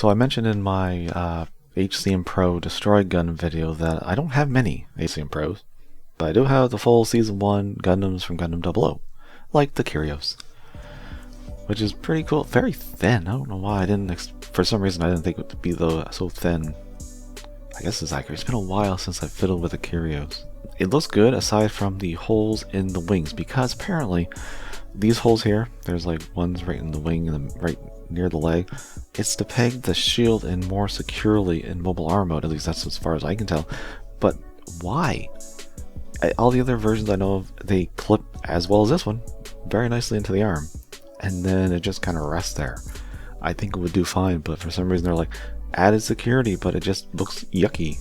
So I mentioned in my HCM Pro Destroy Gun video that I don't have many HCM Pros, but I do have the full Season 1 Gundams from Gundam 00, like the Kyrios, which is pretty cool. Very thin. I don't know why I didn't, for some reason I didn't think it would be so thin. I guess it's accurate. It's been a while since I fiddled with the Kyrios. It looks good aside from the holes in the wings, because apparently these holes here, there's like ones right in the wing and right near the leg. It's to peg the shield in more securely in mobile arm mode, at least that's as far as I can tell. But why? All the other versions I know of, they clip, as well as this one, very nicely into the arm, and then it just kind of rests there. I think it would do fine, but for some reason they're like added security, but it just looks yucky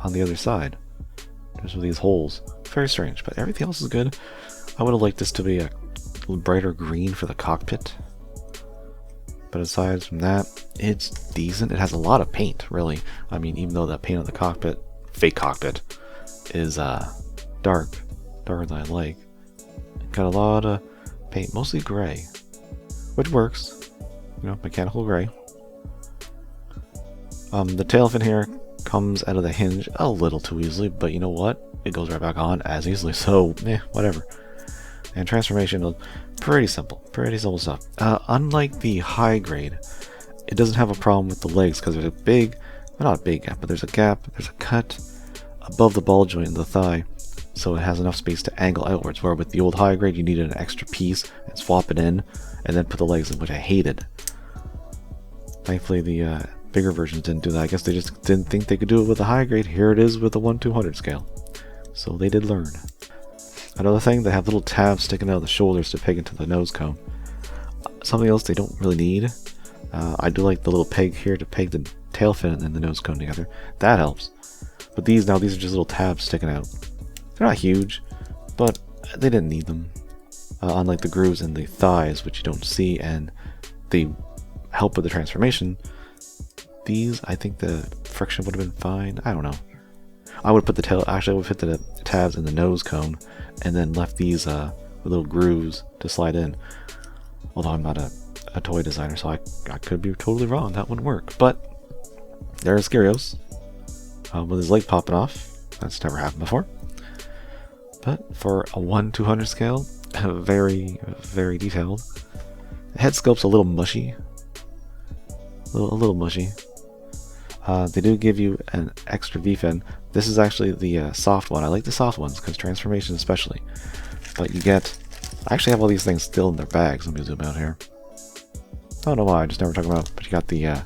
on the other side, just with these holes. Very strange, but everything else is good. I would have liked this to be a brighter green for the cockpit, but aside from that, it's decent. It has a lot of paint, really. I mean, even though that paint on the cockpit, fake cockpit, is darker than I like. Got a lot of paint, mostly gray, which works. You know, mechanical gray. The tail fin here comes out of the hinge a little too easily, but you know what? It goes right back on as easily, so whatever. And transformation is pretty simple stuff. Unlike the high grade, it doesn't have a problem with the legs because there's a big, well, not a big gap, but there's a gap, there's a cut above the ball joint in the thigh, so it has enough space to angle outwards, where with the old high grade you needed an extra piece and swap it in and then put the legs in, which I hated. Thankfully the bigger versions didn't do that. I guess they just didn't think they could do it with the high grade. Here it is with the 1/200 scale. So they did learn. Another thing, they have little tabs sticking out of the shoulders to peg into the nose cone. Something else they don't really need. I do like the little peg here to peg the tail fin and the nose cone together. That helps. But these are just little tabs sticking out. They're not huge, but they didn't need them. Unlike the grooves in the thighs, which you don't see, and they help with the transformation. These, I think the friction would have been fine. I don't know. I would put the tail, actually I would put the tabs in the nose cone and then left these little grooves to slide in. Although I'm not a toy designer, so I could be totally wrong. That wouldn't work. But there's Kyrios with his leg popping off. That's never happened before. But for a 1/200 scale, very, very detailed. The head sculpt's a little mushy. A little mushy. They do give you an extra V-fin. This is actually the soft one. I like the soft ones because transformation especially. But you get... I actually have all these things still in their bags. Let me zoom out here. I don't know why, I just never talk about it. But you got the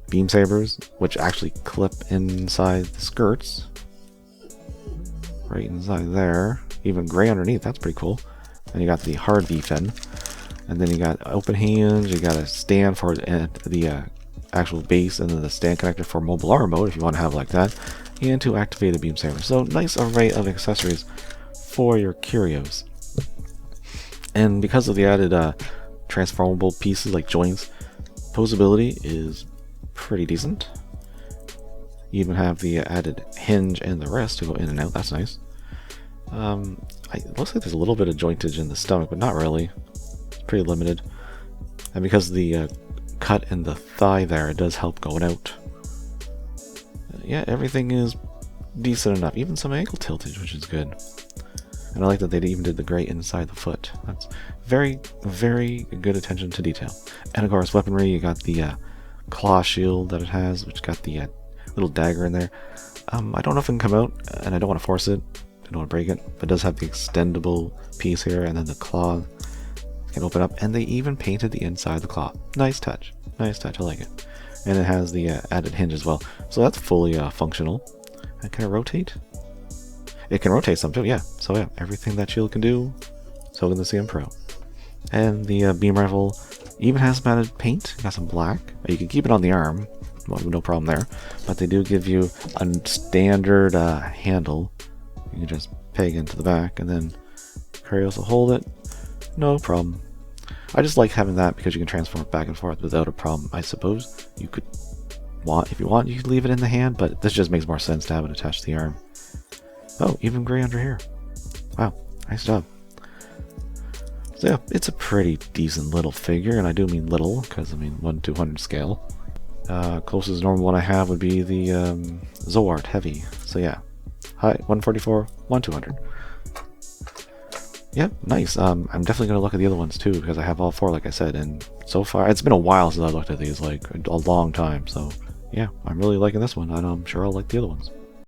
beam sabers, which actually clip inside the skirts. Right inside there. Even gray underneath, that's pretty cool. And you got the hard V-fin. And then you got open hinge, you got a stand for the actual base, and then the stand connector for mobile arm mode if you want to have like that, and to activate a beam saber. So nice array of accessories for your Kyrios. And because of the added transformable pieces like joints, posability is pretty decent. You even have the added hinge and the rest to go in and out. That's nice. It looks like there's a little bit of jointage in the stomach, but not really. It's pretty limited. And because of the cut in the thigh there, it does help going out. Yeah, everything is decent enough. Even some ankle tiltage, which is good. And I like that they even did the gray inside the foot. That's very, very good attention to detail. And of course, weaponry, you got the claw shield that it has, which got the little dagger in there. I don't know if it can come out, and I don't want to force it. I don't want to break it, but it does have the extendable piece here, and then the claw can open up, and they even painted the inside of the claw. Nice touch. Nice touch, I like it. And it has the added hinge as well. So that's fully functional. And can it rotate? It can rotate some too, yeah. So yeah, everything that shield can do, so can the CM Pro. And the beam rifle even has some added paint. Got some black. You can keep it on the arm. Well, no problem there. But they do give you a standard handle. You can just peg into the back, and then Kyrios will hold it. No problem. I just like having that because you can transform it back and forth without a problem. I suppose you could if you want, you could leave it in the hand, but this just makes more sense to have it attached to the arm. Oh, even gray under here. Wow, nice job. So yeah, it's a pretty decent little figure, and I do mean little, because I mean 1/200 scale. Closest normal one I have would be the Zoart Heavy. So yeah, height 144, 1/200. Yep, nice. I'm definitely gonna look at the other ones too, because I have all 4, like I said, and so far it's been a while since I looked at these, like a long time. So yeah, I'm really liking this one, and I'm sure I'll like the other ones.